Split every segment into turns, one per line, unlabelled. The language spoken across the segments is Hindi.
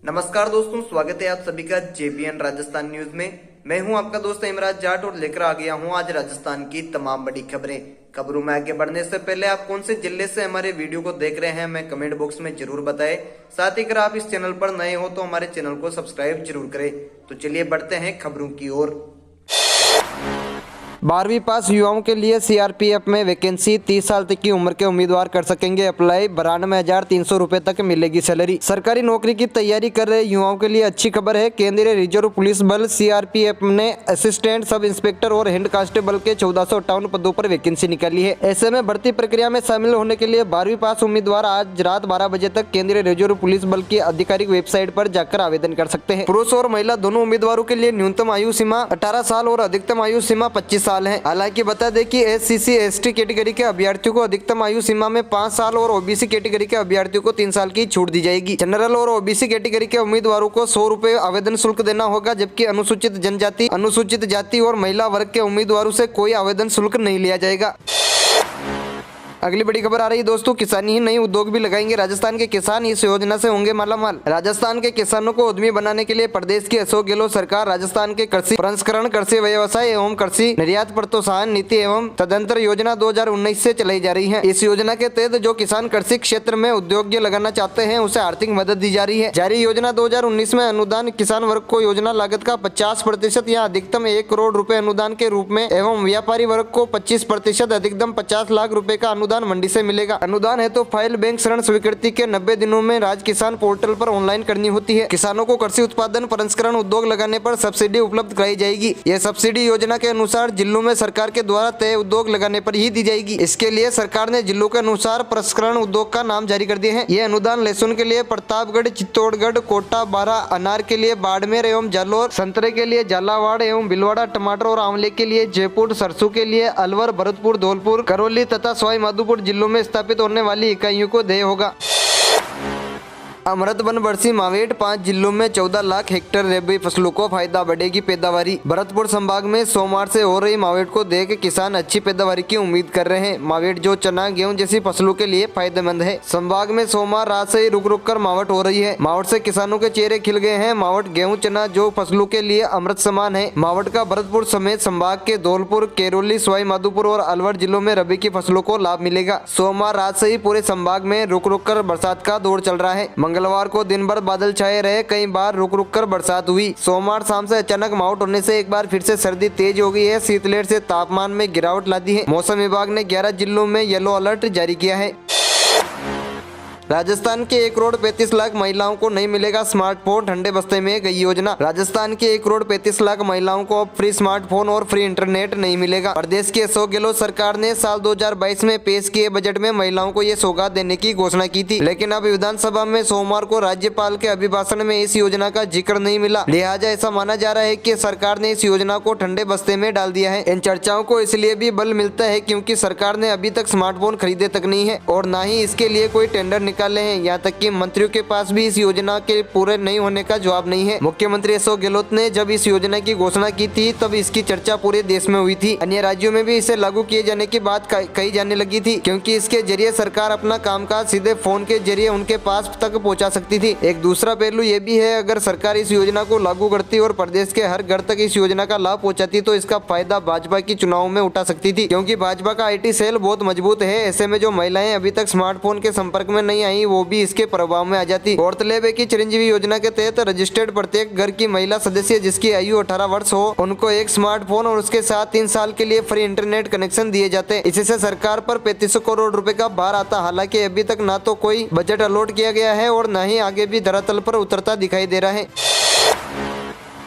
नमस्कार दोस्तों, स्वागत है आप सभी का जेबीएन राजस्थान न्यूज में। मैं हूं आपका दोस्त इमराज जाट और लेकर आ गया हूं आज राजस्थान की तमाम बड़ी खबरें। खबरों में आगे बढ़ने से पहले आप कौन से जिले से हमारे वीडियो को देख रहे हैं हमें कमेंट बॉक्स में जरूर बताएं। साथ ही अगर आप इस चैनल पर नए हो तो हमारे चैनल को सब्सक्राइब जरूर करें। तो चलिए बढ़ते हैं खबरों की ओर।
12वीं पास युवाओं के लिए सीआरपीएफ में वैकेंसी। 30 साल तक की उम्र के उम्मीदवार कर सकेंगे अप्लाई। 92,300 रुपए तक मिलेगी सैलरी। सरकारी नौकरी की तैयारी कर रहे युवाओं के लिए अच्छी खबर है। केंद्रीय रिजर्व पुलिस बल सीआरपीएफ ने असिस्टेंट सब इंस्पेक्टर और हेड कांस्टेबल के 1458 पदों पर वैकेंसी निकाली है। ऐसे में भर्ती प्रक्रिया में शामिल होने के लिए 12वीं पास उम्मीदवार आज रात 12 बजे तक केंद्रीय रिजर्व पुलिस बल की आधिकारिक वेबसाइट पर जाकर आवेदन कर सकते हैं। पुरुष और महिला दोनों उम्मीदवारों के लिए न्यूनतम आयु सीमा 18 साल और अधिकतम आयु सीमा 25 साल है। हालांकि बता दें कि एससीसी एसटी कैटेगरी के अभ्यर्थियों को अधिकतम आयु सीमा में 5 साल और ओबीसी कैटेगरी के अभ्यर्थियों को 3 साल की छूट दी जाएगी। जनरल और ओबीसी कैटेगरी के उम्मीदवारों को 100 रुपए आवेदन शुल्क देना होगा, जबकि अनुसूचित जनजाति, अनुसूचित जाति और महिला वर्ग के उम्मीदवारों से कोई आवेदन शुल्क नहीं लिया जाएगा। अगली बड़ी खबर आ रही है दोस्तों, किसानी ही नहीं उद्योग भी लगाएंगे राजस्थान के किसान, इस योजना से होंगे मालामाल। राजस्थान के किसानों को उद्यमी बनाने के लिए प्रदेश की अशोक गहलोत सरकार राजस्थान के कृषि प्रसंस्करण, कृषि व्यवसाय एवं कृषि निर्यात प्रोत्साहन नीति एवं तदंतर योजना 2019 से चलाई जा रही है। इस योजना के तहत जो किसान कृषि क्षेत्र में उद्योग लगाना चाहते हैं उसे आर्थिक मदद दी जा रही है। जारी योजना 2019 में अनुदान किसान वर्ग को योजना लागत का 50% या अधिकतम 1 करोड़ रुपए अनुदान के रूप में एवं व्यापारी वर्ग को 25% अधिकतम 50 लाख रुपए का अनुदान मंडी से मिलेगा। अनुदान है तो फाइल बैंक ऋण स्वीकृति के 90 दिनों में राज किसान पोर्टल पर ऑनलाइन करनी होती है। किसानों को कृषि उत्पादन प्रसंस्करण उद्योग लगाने पर सब्सिडी उपलब्ध कराई जाएगी। यह सब्सिडी योजना के अनुसार जिलों में सरकार के द्वारा तय उद्योग लगाने पर ही दी जाएगी। इसके लिए सरकार ने जिलों के अनुसार प्रसंस्करण उद्योग का नाम जारी कर दिए हैं। यह अनुदान लहसुन के लिए प्रतापगढ़, चित्तौड़गढ़, कोटा, बारा, अनार के लिए बाड़मेर एवं जालोर, संतरे के लिए झालावाड़ एवं भीलवाड़ा, टमाटर और आंवले के लिए जयपुर, सरसों के लिए अलवर, भरतपुर, धौलपुर, करौली तथा सवाई माधोपुर जिलों में स्थापित होने वाली इकाइयों को देय होगा। अमृत वन बरसी मावेट 5 जिलों में 14 लाख हेक्टेयर रबी फसलों को फायदा, बढ़ेगी पैदावारी। भरतपुर संभाग में सोमवार से हो रही मावेट को देख किसान अच्छी पैदावारी की उम्मीद कर रहे हैं। मावेट जो चना गेहूं जैसी फसलों के लिए फायदेमंद है। संभाग में सोमवार रात से ही रुक रुक कर मावट हो रही है। मावट से किसानों के चेहरे खिल गए हैं। मावट गेहूं चना जो फसलों के लिए अमृत समान है। मावट का भरतपुर समेत संभाग के धौलपुर, कैरोली, सवाई माधोपुर और अलवर जिलों में रबी की फसलों को लाभ मिलेगा। सोमवार रात से ही पूरे संभाग में रुक रुक कर बरसात का दौर चल रहा है। मंगलवार को दिन भर बादल छाए रहे, कई बार रुक रुक कर बरसात हुई। सोमवार शाम से अचानक मावट होने से एक बार फिर से सर्दी तेज हो गई है। शीतलहर से तापमान में गिरावट ला दी है। मौसम विभाग ने 11 जिलों में येलो अलर्ट जारी किया है। राजस्थान के 1 करोड़ 35 लाख महिलाओं को नहीं मिलेगा स्मार्टफोन, ठंडे बस्ते में गई योजना। राजस्थान के 1 करोड़ 35 लाख महिलाओं को अब फ्री स्मार्टफोन और फ्री इंटरनेट नहीं मिलेगा। प्रदेश की अशोक गहलोत सरकार ने साल 2022 में पेश किए बजट में महिलाओं को ये सौगात देने की घोषणा की थी, लेकिन अब विधानसभा में सोमवार को राज्यपाल के अभिभाषण में इस योजना का जिक्र नहीं मिला। लिहाजा ऐसा माना जा रहा है कि सरकार ने इस योजना को ठंडे बस्ते में डाल दिया है। इन चर्चाओं को इसलिए भी बल मिलता है क्योंकि सरकार ने अभी तक स्मार्टफोन खरीदे तक नहीं है और न ही इसके लिए कोई टेंडर निकाले हैं। यहाँ तक कि मंत्रियों के पास भी इस योजना के पूरे नहीं होने का जवाब नहीं है। मुख्यमंत्री अशोक गहलोत ने जब इस योजना की घोषणा की थी तब इसकी चर्चा पूरे देश में हुई थी। अन्य राज्यों में भी इसे लागू किए जाने की बात कही जाने लगी थी, क्योंकि इसके जरिए सरकार अपना कामकाज सीधे फोन के जरिए उनके पास तक पहुँचा सकती थी। एक दूसरा पहलू ये भी है, अगर सरकार इस योजना को लागू करती और प्रदेश के हर घर तक इस योजना का लाभ पहुँचाती तो इसका फायदा भाजपा की चुनाव में उठा सकती थी, क्योंकि भाजपा का IT सेल बहुत मजबूत है। ऐसे में जो महिलाएं अभी तक स्मार्टफोन के संपर्क में नहीं आई वो भी इसके प्रभाव में आ जाती। गौरतलब है कि चिरंजीवी योजना के तहत रजिस्टर्ड प्रत्येक घर की महिला सदस्य जिसकी आयु 18 वर्ष हो उनको एक स्मार्टफोन और उसके साथ 3 साल के लिए फ्री इंटरनेट कनेक्शन दिए जाते। इससे सरकार पर 3500 करोड़ रुपए का भार आता। हालांकि अभी तक ना तो कोई बजट अलॉट किया गया है और न ही आगे भी धरातल पर उतरता दिखाई दे रहा है।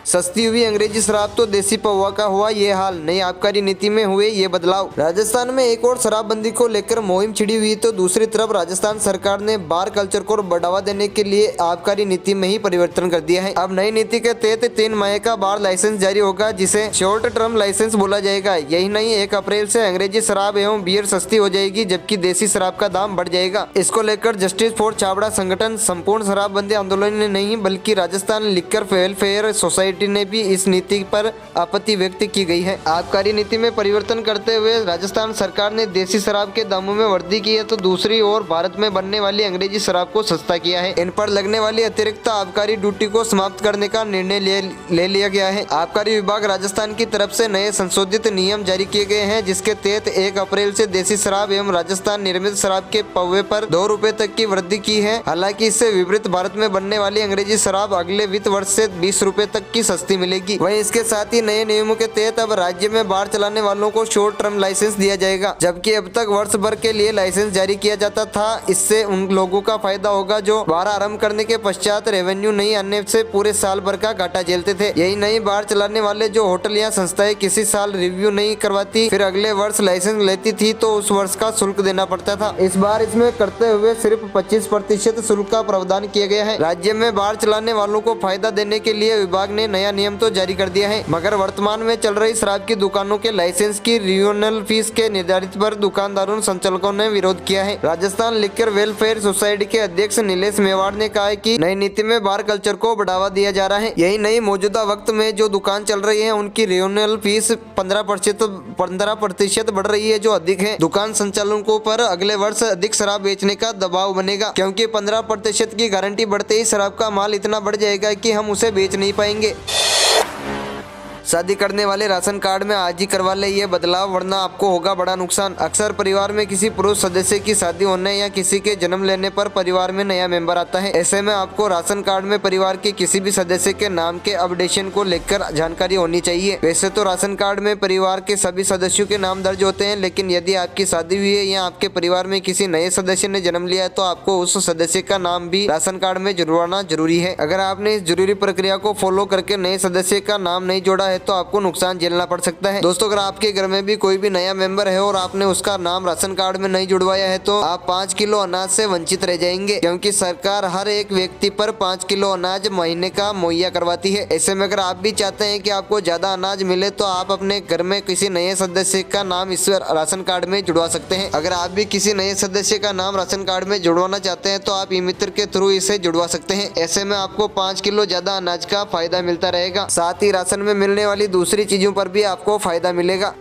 सस्ती हुई अंग्रेजी शराब तो देसी पौवा का हुआ ये हाल, नई आबकारी नीति में हुए ये बदलाव। राजस्थान में एक और शराबबंदी को लेकर मुहिम छिड़ी हुई तो दूसरी तरफ राजस्थान सरकार ने बार कल्चर को बढ़ावा देने के लिए आबकारी नीति में ही परिवर्तन कर दिया है। अब नई नीति के तहत 3 माह का बार लाइसेंस जारी होगा, जिसे शॉर्ट टर्म लाइसेंस बोला जाएगा। यही नहीं, 1 अप्रैल से अंग्रेजी शराब एवं बियर सस्ती हो जाएगी, जबकि देसी शराब का दाम बढ़ जाएगा। इसको लेकर जस्टिस फॉर छाबड़ा संगठन संपूर्ण शराबबंदी आंदोलन ने नहीं बल्कि Rajasthan liquor welfare society authority ने भी इस नीति पर आपत्ति व्यक्त की गई है। आबकारी नीति में परिवर्तन करते हुए राजस्थान सरकार ने देसी शराब के दामों में वृद्धि की है, तो दूसरी ओर भारत में बनने वाली अंग्रेजी शराब को सस्ता किया है। इन पर लगने वाली अतिरिक्त आबकारी ड्यूटी को समाप्त करने का निर्णय ले लिया गया है। आबकारी विभाग राजस्थान की तरफ से नए संशोधित नियम जारी किए गए हैं, जिसके तहत 1 अप्रैल से देसी शराब एवं राजस्थान निर्मित शराब के पौवे पर 2 रुपए तक की वृद्धि की है। हालांकि इससे विपरीत भारत में बनने वाली अंग्रेजी शराब अगले वित्त वर्ष से 20 रुपए तक की सस्ती मिलेगी। वहीं इसके साथ ही नए नियमों के तहत अब राज्य में बार चलाने वालों को शॉर्ट टर्म लाइसेंस दिया जाएगा, जबकि अब तक वर्ष भर के लिए लाइसेंस जारी किया जाता था। इससे उन लोगों का फायदा होगा जो बार आरम्भ करने के पश्चात रेवेन्यू नहीं आने से पूरे साल भर का घाटा झेलते थे। यही नहीं, बार चलाने वाले जो होटल या संस्थाएं किसी साल रिव्यू नहीं करवाती फिर अगले वर्ष लाइसेंस लेती थी तो उस वर्ष का शुल्क देना पड़ता था। इस बार इसमें करते हुए सिर्फ 25% शुल्क का प्रावधान किया गया है। राज्य में बार चलाने वालों को फायदा देने के लिए विभाग ने नया नियम तो जारी कर दिया है, मगर वर्तमान में चल रही शराब की दुकानों के लाइसेंस की रिन्यूअल फीस के निर्धारित पर दुकानदारों संचालकों ने विरोध किया है। राजस्थान लिकर वेलफेयर सोसाइटी के अध्यक्ष नीलेश मेवाड़ ने कहा है कि नई नीति में बार कल्चर को बढ़ावा दिया जा रहा है। यही नहीं, मौजूदा वक्त में जो दुकान चल रही है उनकी रिन्यूअल फीस 15% बढ़ रही है, जो अधिक है। दुकान संचालकों पर अगले वर्ष अधिक शराब बेचने का दबाव बनेगा, क्योंकि 15% की गारंटी बढ़ते ही शराब का माल इतना बढ़ जाएगा कि हम उसे बेच नहीं पाएंगे। शादी करने वाले राशन कार्ड में आज ही करवा ले ये बदलाव, वरना आपको होगा बड़ा नुकसान। अक्सर परिवार में किसी पुरुष सदस्य की शादी होने या किसी के जन्म लेने पर परिवार में नया मेंबर आता है। ऐसे में आपको राशन कार्ड में परिवार के किसी भी सदस्य के नाम के अपडेशन को लेकर जानकारी होनी चाहिए। वैसे तो राशन कार्ड में परिवार के सभी सदस्यों के नाम दर्ज होते हैं, लेकिन यदि आपकी शादी हुई है या आपके परिवार में किसी नए सदस्य ने जन्म लिया है तो आपको उस सदस्य का नाम भी राशन कार्ड में जुड़वाना जरूरी है। अगर आपने इस जरूरी प्रक्रिया को फॉलो करके नए सदस्य का नाम नहीं जोड़ा है तो आपको नुकसान झेलना पड़ सकता है। दोस्तों, अगर आपके घर में भी कोई भी नया मेंबर है और आपने उसका नाम राशन कार्ड में नहीं जुड़वाया है तो आप 5 किलो अनाज से वंचित रह जाएंगे, क्योंकि सरकार हर एक व्यक्ति पर 5 किलो अनाज महीने का मुहैया करवाती है। ऐसे में अगर आप भी चाहते हैं कि आपको ज्यादा अनाज मिले तो आप अपने घर में किसी नए सदस्य का नाम इस राशन कार्ड में जुड़वा सकते हैं। अगर आप भी किसी नए सदस्य का नाम राशन कार्ड में जुड़वाना चाहते हैं तो आप ई मित्र के थ्रू इसे जुड़वा सकते हैं। ऐसे में आपको 5 किलो ज्यादा अनाज का फायदा मिलता रहेगा। साथ ही राशन में मिलने वाली दूसरी चीजों पर भी आपको फायदा मिलेगा।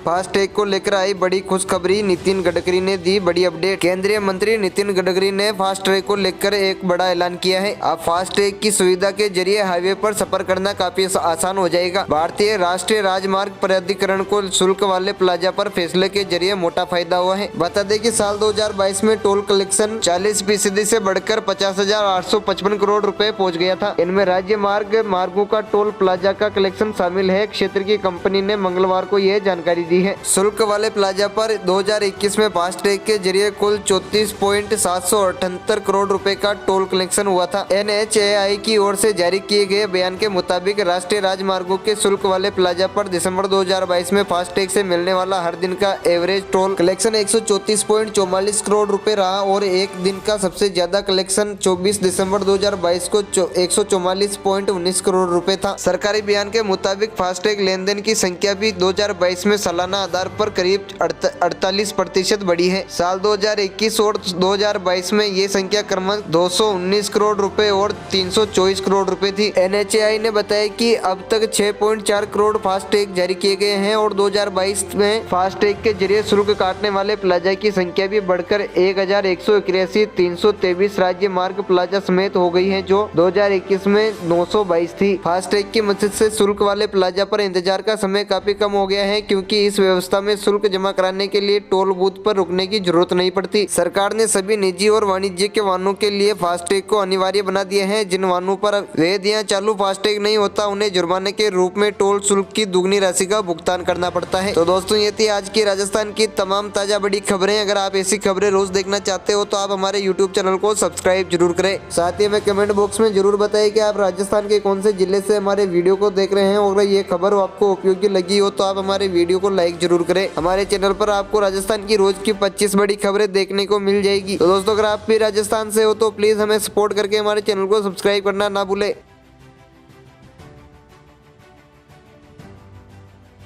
फास्टैग को लेकर आई बड़ी खुशखबरी, नितिन गडकरी ने दी बड़ी अपडेट। केंद्रीय मंत्री नितिन गडकरी ने फास्टैग को लेकर एक बड़ा ऐलान किया है। अब फास्टैग की सुविधा के जरिए हाईवे पर सफर करना काफी आसान हो जाएगा। भारतीय राष्ट्रीय राजमार्ग प्राधिकरण को शुल्क वाले प्लाजा पर फैसले के जरिए मोटा फायदा हुआ है। बता दें कि साल 2022 में टोल कलेक्शन 40% से बढ़कर 50,855 करोड़ रुपए पहुँच गया था। इनमें राज्य मार्गों का टोल प्लाजा का कलेक्शन शामिल है। क्षेत्र की कंपनी ने मंगलवार को यह जानकारी दी है। शुल्क वाले प्लाजा पर 2021 में फास्टैग के जरिए कुल 34.778 करोड़ रुपए का टोल कलेक्शन हुआ था। NHAI की ओर से जारी किए गए बयान के मुताबिक राष्ट्रीय राजमार्गों के शुल्क वाले प्लाजा पर दिसंबर 2022 में फास्टैग से मिलने वाला हर दिन का एवरेज टोल कलेक्शन 134.44 करोड़ रुपए रहा और एक दिन का सबसे ज्यादा कलेक्शन 24 दिसंबर 2022 को 144.19 करोड़ रुपए था। सरकारी बयान के मुताबिक फास्टैग लेन देन की संख्या भी 2022 में सालाना आधार पर करीब 48% बढ़ी है। साल 2021 और 2022 में ये संख्या क्रमशः 219 करोड़ रुपए और 324 करोड़ रुपए थी। NHAI ने बताया कि अब तक 6.4 करोड़ फास्टैग जारी किए गए हैं और 2022 में फास्टैग के जरिए शुल्क काटने वाले प्लाजा की संख्या भी बढ़कर 1181,323 राज्य मार्ग प्लाजा समेत हो गई है, जो 2021 में 922 थी। फास्टैग की मदद से शुल्क वाले प्लाजा पर इंतजार का समय काफी कम हो गया है, क्योंकि इस व्यवस्था में शुल्क जमा कराने के लिए टोल बूथ पर रुकने की जरूरत नहीं पड़ती। सरकार ने सभी निजी और वाणिज्य के वाहनों के लिए फास्टैग को अनिवार्य बना दिया है। जिन वाहनों पर वैध या चालू फास्टैग नहीं होता उन्हें जुर्माने के रूप में टोल शुल्क की दुगनी राशि का भुगतान करना पड़ता है। तो दोस्तों, ये थी आज की राजस्थान की तमाम ताजा बड़ी खबरें। अगर आप ऐसी खबरें रोज देखना चाहते हो तो आप हमारे YouTube चैनल को सब्सक्राइब जरूर करें। साथ ही हमें कमेंट बॉक्स में जरूर बताएं कि आप राजस्थान के कौन से जिले से हमारे वीडियो को देख रहे हैं और ये खबर आपको उपयोगी लगी हो तो आप हमारे वीडियो को लाइक जरूर करें। हमारे चैनल पर आपको राजस्थान की रोज की 25 बड़ी खबरें देखने को मिल जाएगी। तो दोस्तों, अगर आप भी राजस्थान से हो तो प्लीज हमें सपोर्ट करके हमारे चैनल को सब्सक्राइब करना ना भूले।